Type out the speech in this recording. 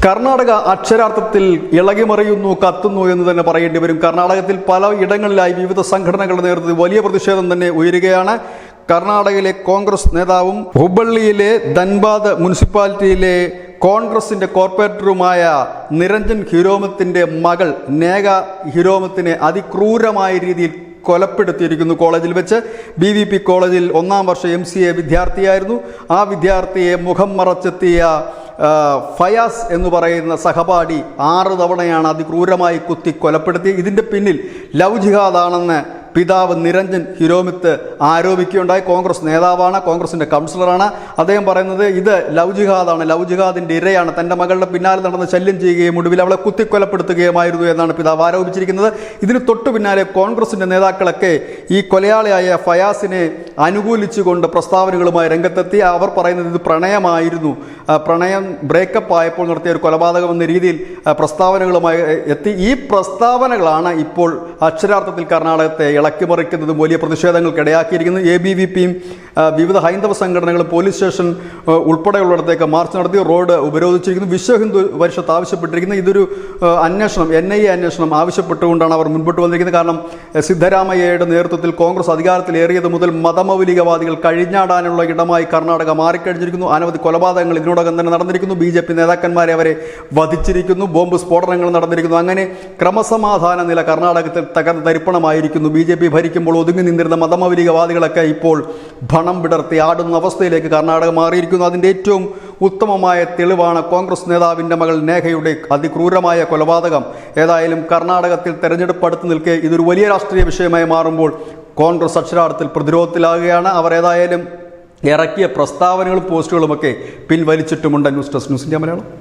കർണാടക അക്ഷരാർത്ഥത്തിൽ ഇളകിമറിയുന്നു, കത്തുന്നു എന്ന് തന്നെ പറയേണ്ടി വരും. കർണാടകത്തിൽ പല ഇടങ്ങളിലായി വിവിധ സംഘടനകളുടെ നേതൃത്വത്തിൽ വലിയ പ്രതിഷേധം തന്നെ ഉയരുകയാണ്. കർണാടകയിലെ കോൺഗ്രസ് നേതാവും ഹുബള്ളിയിലെ ധൻബാദ് മുനിസിപ്പാലിറ്റിയിലെ കോൺഗ്രസിന്റെ കോർപ്പറേറ്ററുമായ നിരഞ്ജൻ ഹിരോമത്തിന്റെ മകൾ നേക ഹിരോമത്തിനെ അതിക്രൂരമായ രീതിയിൽ കൊലപ്പെടുത്തിയിരിക്കുന്നു. കോളേജിൽ വെച്ച് BVP കോളേജിൽ 1ാം വർഷ MCA വിദ്യാർത്ഥിയായിരുന്നു. ആ വിദ്യാർത്ഥിയെ മുഖം മറച്ചെത്തിയ ഫയാസ് എന്ന് പറയുന്ന സഹപാഠി 6 തവണയാണ് അതിക്രൂരമായി കുത്തി കൊലപ്പെടുത്തി. ഇതിൻ്റെ പിന്നിൽ ലവ് ജിഹാദാണെന്ന് പിതാവ് നിരഞ്ജൻ ഹിരോമിത്ത് ആരോപിക്കുകയുണ്ടായി. കോൺഗ്രസ് നേതാവാണ്, കോൺഗ്രസിൻ്റെ കൗൺസിലറാണ്. അദ്ദേഹം പറയുന്നത് ഇത് ലവ് ജിഹാദാണ്, ലവ് ജിഹാദിൻ്റെ ഇരയാണ്, തൻ്റെ മകളുടെ പിന്നാലെ നടന്ന് ശല്യം ചെയ്യുകയും ഒടുവിൽ അവളെ കുത്തിക്കൊലപ്പെടുത്തുകയുമായിരുന്നു എന്നാണ് പിതാവ് ആരോപിച്ചിരിക്കുന്നത്. ഇതിന് തൊട്ടു പിന്നാലെ കോൺഗ്രസിൻ്റെ നേതാക്കളൊക്കെ ഈ കൊലയാളിയായ ഫയാസിനെ അനുകൂലിച്ചുകൊണ്ട് പ്രസ്താവനകളുമായി രംഗത്തെത്തി. അവർ പറയുന്നത് ഇത് പ്രണയമായിരുന്നു, പ്രണയം ബ്രേക്കപ്പ് ആയപ്പോൾ നടത്തിയ ഒരു കൊലപാതകം എന്ന രീതിയിൽ പ്രസ്താവനകളുമായി എത്തി. ഈ പ്രസ്താവനകളാണ് ഇപ്പോൾ അക്ഷരാർത്ഥത്തിൽ കർണാടകത്തെ ഇളക്കിമറിക്കുന്നതും വലിയ പ്രതിഷേധങ്ങൾക്കിടയാക്കിയിരിക്കുന്നത്. ABVPയും വിവിധ ഹൈന്ദവ സംഘടനകളും പോലീസ് സ്റ്റേഷൻ ഉൾപ്പെടെയുള്ളിടത്തേക്ക് മാർച്ച് നടത്തി റോഡ് ഉപരോധിച്ചിരിക്കുന്നു. വിശ്വ ഹിന്ദു പരിഷത്ത് ആവശ്യപ്പെട്ടിരിക്കുന്നത് ഇതൊരു അന്വേഷണം, NIA അന്വേഷണം ആവശ്യപ്പെട്ടുകൊണ്ടാണ് അവർ മുൻപോട്ട് വന്നിരിക്കുന്നത്. കാരണം സിദ്ധരാമയ്യയുടെ നേതൃത്വത്തിൽ കോൺഗ്രസ് അധികാരത്തിലേറിയത് മുതൽ മതമൗലികവാദികൾ കഴിഞ്ഞാടാനുള്ള ഇടമായി കർണാടക മാറിക്കഴിഞ്ഞിരിക്കുന്നു. അനവധി കൊലപാതകങ്ങൾ ഇതിനോടകം തന്നെ നടന്നിരിക്കുന്നു. BJP നേതാക്കന്മാരെ അവരെ വധിച്ചിരിക്കുന്നു. ബോംബ് സ്ഫോടനങ്ങൾ നടന്നിരിക്കുന്നു. അങ്ങനെ ക്രമസമാധാന നില കർണാടകത്തിൽ തകർന്ന് തരിപ്പണമായിരിക്കുന്നു. BJP ഭരിക്കുമ്പോൾ ഒതുങ്ങി നിന്നിരുന്ന മതമൗലികവാദികളൊക്കെ ഇപ്പോൾ ഭണം വിടർത്തി ആടുന്ന അവസ്ഥയിലേക്ക് കർണാടക മാറിയിരിക്കുന്നു. അതിൻ്റെ ഏറ്റവും ഉത്തമമായ തെളിവാണ് കോൺഗ്രസ് നേതാവിൻ്റെ മകൾ നേഹയുടെ അതിക്രൂരമായ കൊലപാതകം. ഏതായാലും കർണാടകത്തിൽ തെരഞ്ഞെടുപ്പ് അടുത്ത് നിൽക്കെ ഇതൊരു വലിയ രാഷ്ട്രീയ വിഷയമായി മാറുമ്പോൾ കോൺഗ്രസ് അക്ഷരാർത്ഥത്തിൽ പ്രതിരോധത്തിലാകുകയാണ്. അവർ ഏതായാലും ഇറക്കിയ പ്രസ്താവനകളും പോസ്റ്റുകളുമൊക്കെ പിൻവലിച്ചിട്ടുമുണ്ട്. News desk news India Malayalam.